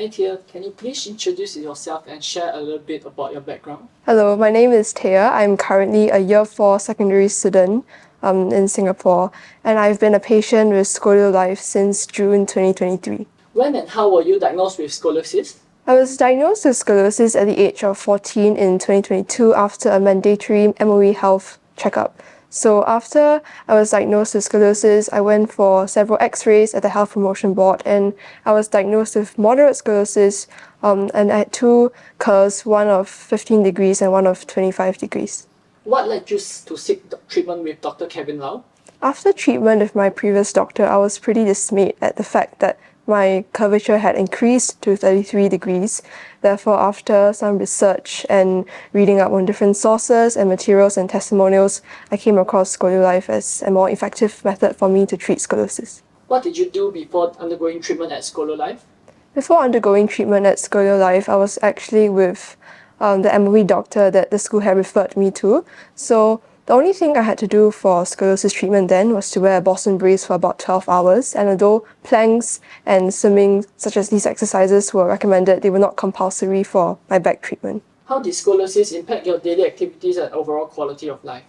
Hi Tia, can you please introduce yourself and share a little bit about your background? Hello, my name is Teia. I'm currently a Year 4 secondary student in Singapore, and I've been a patient with ScolioLife since June 2023. When and how were you diagnosed with scoliosis? I was diagnosed with scoliosis at the age of 14 in 2022 after a mandatory MOE health checkup. So after I was diagnosed with scoliosis, I went for several x-rays at the Health Promotion Board, and I was diagnosed with moderate scoliosis, and I had two curves, one of 15 degrees and one of 25 degrees. What led you to seek treatment with Dr. Kevin Lau? After treatment with my previous doctor, I was pretty dismayed at the fact that my curvature had increased to 33 degrees. Therefore, after some research and reading up on different sources and materials and testimonials, I came across ScolioLife as a more effective method for me to treat scoliosis. What did you do before undergoing treatment at ScolioLife? Before undergoing treatment at ScolioLife, I was actually with the MOE doctor that the school had referred me to. So the only thing I had to do for scoliosis treatment then was to wear a Boston brace for about 12 hours, and although planks and swimming, such as these exercises, were recommended, they were not compulsory for my back treatment. How did scoliosis impact your daily activities and overall quality of life?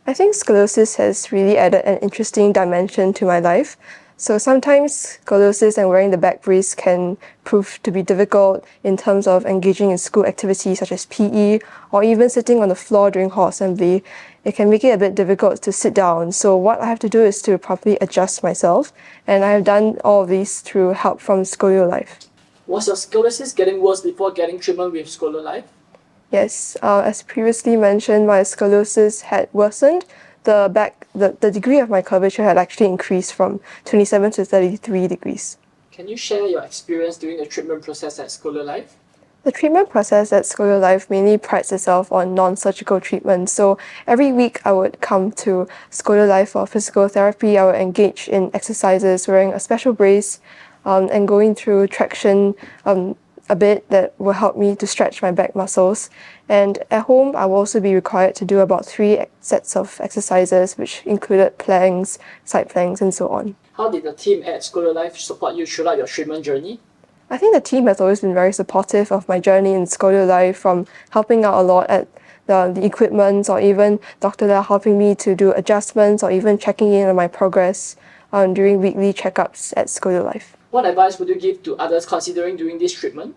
I think scoliosis has really added an interesting dimension to my life. So sometimes scoliosis and wearing the back brace can prove to be difficult in terms of engaging in school activities such as PE or even sitting on the floor during hall assembly. It can make it a bit difficult to sit down. So what I have to do is to properly adjust myself, and I have done all of these through help from ScolioLife. Was your scoliosis getting worse before getting treatment with ScolioLife? Yes, as previously mentioned, my scoliosis had worsened. The degree of my curvature had actually increased from 27 to 33 degrees. Can you share your experience during the treatment process at ScolioLife? The treatment process at ScolioLife mainly prides itself on non-surgical treatment. So every week I would come to ScolioLife for physical therapy. I would engage in exercises wearing a special brace and going through traction a bit that will help me to stretch my back muscles. And at home, I will also be required to do about 3 sets of exercises, which included planks, side planks, and so on. How did the team at ScolioLife support you throughout your treatment journey? I think the team has always been very supportive of my journey in ScolioLife, from helping out a lot at the equipment, or even Dr. Lia helping me to do adjustments or even checking in on my progress during weekly checkups at ScolioLife. What advice would you give to others considering doing this treatment?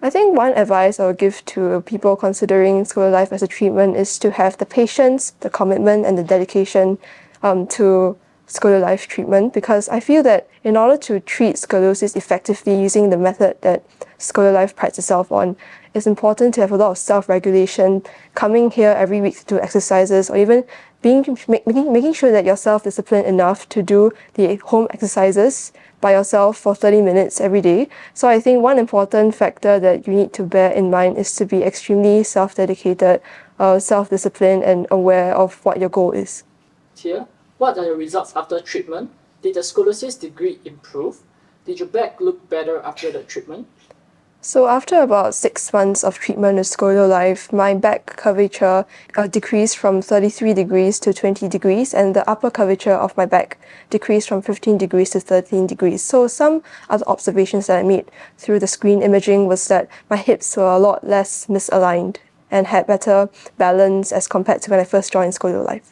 I think one advice I would give to people considering ScolioLife as a treatment is to have the patience, the commitment, and the dedication to ScolioLife treatment, because I feel that in order to treat scoliosis effectively using the method that ScolioLife prides itself on, it's important to have a lot of self-regulation, coming here every week to do exercises, or even making sure that you're self-disciplined enough to do the home exercises by yourself for 30 minutes every day. So I think one important factor that you need to bear in mind is to be extremely self-dedicated, self-disciplined, and aware of what your goal is. Tia, what are your results after treatment? Did the scoliosis degree improve? Did your back look better after the treatment? So after about 6 months of treatment with ScolioLife, my back curvature decreased from 33 degrees to 20 degrees, and the upper curvature of my back decreased from 15 degrees to 13 degrees. So some other observations that I made through the screen imaging was that my hips were a lot less misaligned and had better balance as compared to when I first joined ScolioLife.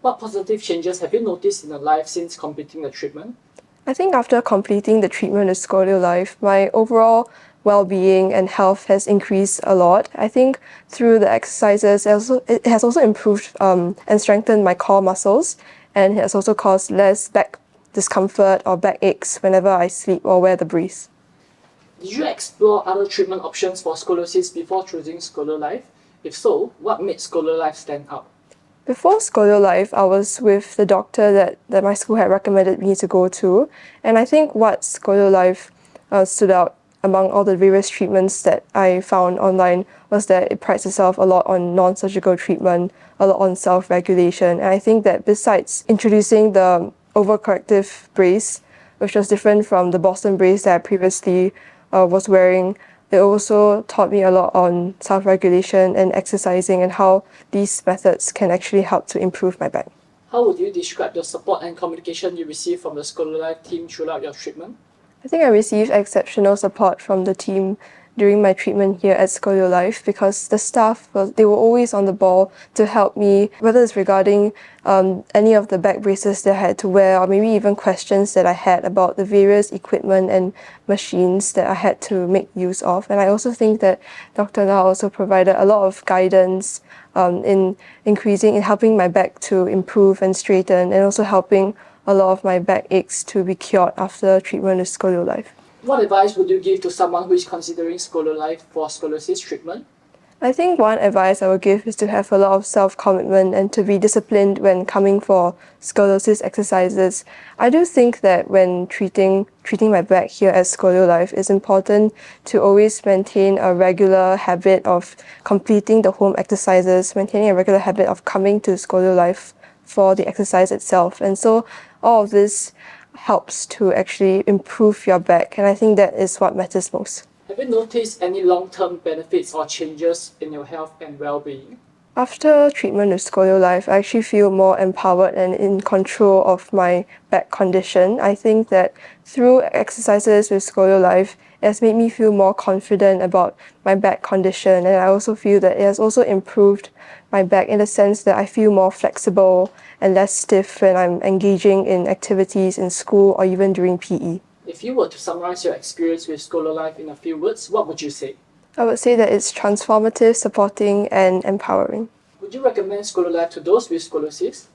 What positive changes have you noticed in your life since completing the treatment? I think after completing the treatment with ScolioLife, my overall well-being and health has increased a lot. I think through the exercises, it has also improved and strengthened my core muscles, and it has also caused less back discomfort or back aches whenever I sleep or wear the brace. Did you explore other treatment options for scoliosis before choosing ScolioLife? If so, what made ScolioLife stand out? Before ScolioLife, I was with the doctor that my school had recommended me to go to, and I think what ScolioLife stood out among all the various treatments that I found online was that it prides itself a lot on non-surgical treatment, a lot on self-regulation. And I think that besides introducing the overcorrective brace, which was different from the Boston brace that I previously was wearing, it also taught me a lot on self-regulation and exercising, and how these methods can actually help to improve my back. How would you describe the support and communication you received from the ScolioLife team throughout your treatment? I think I received exceptional support from the team during my treatment here at ScolioLife because the staff, they were always on the ball to help me, whether it's regarding any of the back braces that I had to wear, or maybe even questions that I had about the various equipment and machines that I had to make use of. And I also think that Dr. Lau also provided a lot of guidance in helping my back to improve and straighten, and also helping a lot of my back aches to be cured after treatment with ScolioLife. What advice would you give to someone who is considering ScolioLife for scoliosis treatment? I think one advice I would give is to have a lot of self-commitment and to be disciplined when coming for scoliosis exercises. I do think that when treating my back here at ScolioLife, it's important to always maintain a regular habit of completing the home exercises, maintaining a regular habit of coming to ScolioLife for the exercise itself. And so all of this helps to actually improve your back, and I think that is what matters most. Have you noticed any long-term benefits or changes in your health and well-being? After treatment with ScolioLife, I actually feel more empowered and in control of my back condition. I think that through exercises with ScolioLife, it has made me feel more confident about my back condition, and I also feel that it has also improved my back in the sense that I feel more flexible and less stiff when I'm engaging in activities in school or even during PE. If you were to summarize your experience with ScolioLife in a few words, what would you say? I would say that it's transformative, supporting, and empowering. Would you recommend ScolioLife to those with scoliosis?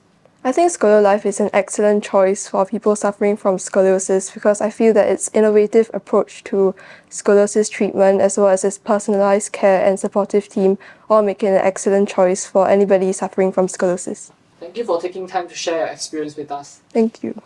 I think ScolioLife is an excellent choice for people suffering from scoliosis because I feel that its innovative approach to scoliosis treatment, as well as its personalized care and supportive team, all make it an excellent choice for anybody suffering from scoliosis. Thank you for taking time to share your experience with us. Thank you.